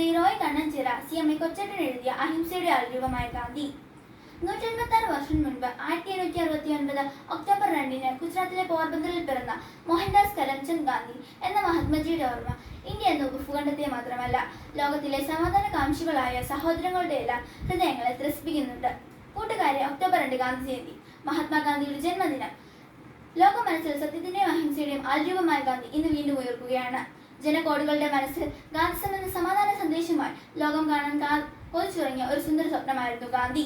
Shri Roy Kannanchira CMA കൊച്ചേട്ടൻ എഴുതിയ അഹിംസയുടെ ആൾരൂപമായ ഗാന്ധി. 186 വർഷം മുൻപ് 1769 ഒക്ടോബർ 2 ഗുജറാത്തിലെ പോർബന്തറിൽ പിറന്ന മോഹൻദാസ് കരംചന്ദ് ഗാന്ധി എന്ന മഹാത്മജിയുടെ ഓർമ്മ ഇന്ത്യ എന്ന ഉപഭൂഖണ്ഡത്തെ മാത്രമല്ല, ലോകത്തിലെ സമാധാനകാംക്ഷികളായ സഹോദരങ്ങളുടെ എല്ലാം ഹൃദയങ്ങളെ ത്രസിപ്പിക്കുന്നുണ്ട്. കൂട്ടുകാരെ, ഒക്ടോബർ 2 ഗാന്ധി ജയന്തി, മഹാത്മാഗാന്ധിയുടെ ജന്മദിനം. ലോക മനസ്സിൽ സത്യത്തിന്റെയും അഹിംസയുടെയും ആൾരൂപമായ ഗാന്ധി ഇന്ന് വീണ്ടും ഉയർക്കുകയാണ്. ജനകോടികളുടെ മനസ്സിൽ ഗാന്ധിസം എന്ന സമാധാന സന്ദേശമായി ലോകം കാണാൻ കൊതിച്ചുറങ്ങിയ ഒരു സുന്ദര സ്വപ്നമായിരുന്നു ഗാന്ധി.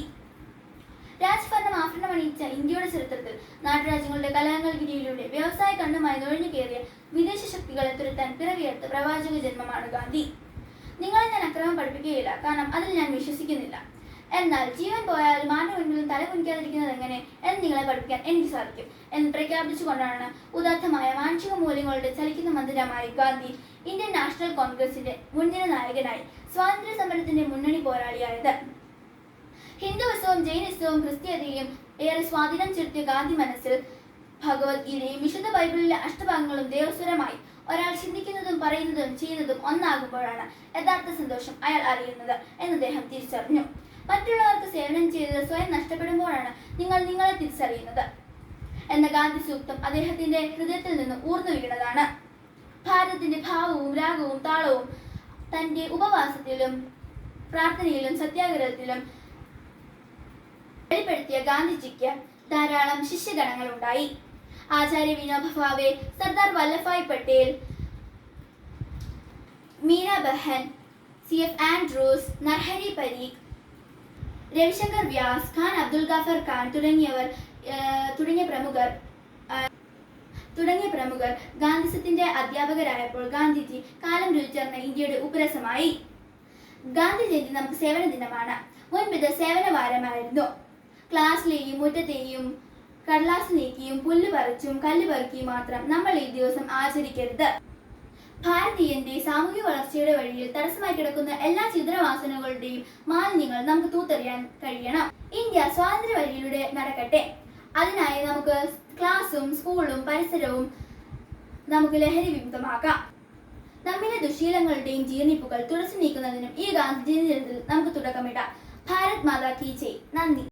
രാജ്ഭരണം ആഭരണമണിയിച്ച ഇന്ത്യയുടെ ചരിത്രത്തിൽ നാട്ടുരാജ്യങ്ങളുടെ കലഹങ്ങൾക്കിടയിലൂടെ വ്യവസായ കണ്ണുമായി നുഴഞ്ഞു കയറിയ വിദേശ ശക്തികളെ തുരത്താൻ പിറവിയെടുത്ത പ്രവാചക ജന്മമാണ് ഗാന്ധി. നിങ്ങളെ ഞാൻ അക്രമം പഠിപ്പിക്കുകയില്ല, കാരണം അതിൽ ഞാൻ വിശ്വസിക്കുന്നില്ല. എന്നാൽ ജീവൻ പോയാലും ആരുടെ മുൻപിലും തല കുനിക്കാതിരിക്കുന്നത് എങ്ങനെ എന്ന് നിങ്ങളെ പഠിപ്പിക്കാൻ എനിക്ക് സാധിക്കും എന്ന് പ്രഖ്യാപിച്ചുകൊണ്ടാണ് ഉദാത്തമായ മാനുഷിക മൂല്യങ്ങളുടെ ചലിക്കുന്ന മന്ദിരമായി ഗാന്ധി ഇന്ത്യൻ നാഷണൽ കോൺഗ്രസിന്റെ മുൻനിര നായകനായി സ്വാതന്ത്ര്യ സമരത്തിന്റെ മുന്നണി പോരാളിയായത്. ഹിന്ദുവിസവും ജൈനിസവും ക്രിസ്തീയതയും ഏറെ സ്വാധീനം ചെലുത്തിയ ഗാന്ധി മനസ്സിൽ ഭഗവത്ഗീതയും വിശുദ്ധ ബൈബിളിലെ അഷ്ടഭാഗങ്ങളും ദേവസ്വരമായി. ഒരാൾ ചിന്തിക്കുന്നതും പറയുന്നതും ചെയ്യുന്നതും ഒന്നാകുമ്പോഴാണ് യഥാർത്ഥ സന്തോഷം അയാൾ അറിയുന്നത് എന്ന് അദ്ദേഹം തിരിച്ചറിഞ്ഞു. മറ്റുള്ളവർക്ക് സേവനം ചെയ്തത് സ്വയം നഷ്ടപ്പെടുമ്പോഴാണ് നിങ്ങൾ നിങ്ങളെ തിരിച്ചറിയുന്നത് എന്ന ഗാന്ധി സൂക്തം അദ്ദേഹത്തിന്റെ ഹൃദയത്തിൽ നിന്ന് ഊർന്നു വീണതാണ്. ഭാരതത്തിന്റെ ഭാവവും രാഗവും താളവും തന്റെ ഉപവാസത്തിലും പ്രാർത്ഥനയിലും സത്യാഗ്രഹത്തിലും വെളിപ്പെടുത്തിയ ഗാന്ധിജിക്ക് ധാരാളം ശിഷ്യഗണങ്ങൾ ഉണ്ടായി. ആചാര്യ വിനോബ ഭാവെ, സർദാർ വല്ലഭായ് പട്ടേൽ, മീര ബഹൻ, CF ആൻഡ്രൂസ്, നർഹരി പരീഖ്, രവിശങ്കർ വ്യാസ്, ഖാൻ അബ്ദുൽ ഗാഫർ ഖാൻ തുടങ്ങിയ പ്രമുഖർ ഗാന്ധിസത്തിന്റെ അധ്യാപകരായപ്പോൾ ഗാന്ധിജി കാലം രുചിച്ചേർന്ന ഇന്ത്യയുടെ ഉപരസമായി. ഗാന്ധി ജയന്തി നമുക്ക് സേവന ദിനമാണ്. മുൻപിത് സേവന വാരമായിരുന്നു. ക്ലാസ്സിലെയും മുറ്റത്തെയും കടലാസ് നീക്കിയും പുല്ല് പറിച്ചും കല്ല് പറിക്കിയും മാത്രം നമ്മൾ ഈ ദിവസം ആചരിക്കരുത്. ഭാരതീയന്റെ സാമൂഹ്യ വളർച്ചയുടെ വഴിയിൽ തടസ്സമായി കിടക്കുന്ന എല്ലാ ചിത്രവാസനകളുടെയും മാലിന്യങ്ങൾ നമുക്ക് തൂത്തെറിയാൻ കഴിയണം. ഇന്ത്യ സ്വാതന്ത്ര്യ വഴിയിലൂടെ നടക്കട്ടെ. അതിനായി നമുക്ക് ക്ലാസും സ്കൂളും പരിസരവും നമുക്ക് ലഹരി വിമുക്തമാക്കാം. നമ്മിലെ ദുശീലങ്ങളുടെയും ജീർണിപ്പുകൾ തുടച്ചു നീക്കുന്നതിനും ഈ ഗാന്ധി ദിനത്തിൽ നമുക്ക് തുടക്കമിടാം. ഭാരത് മാതാ കി ജയ്. നന്ദി.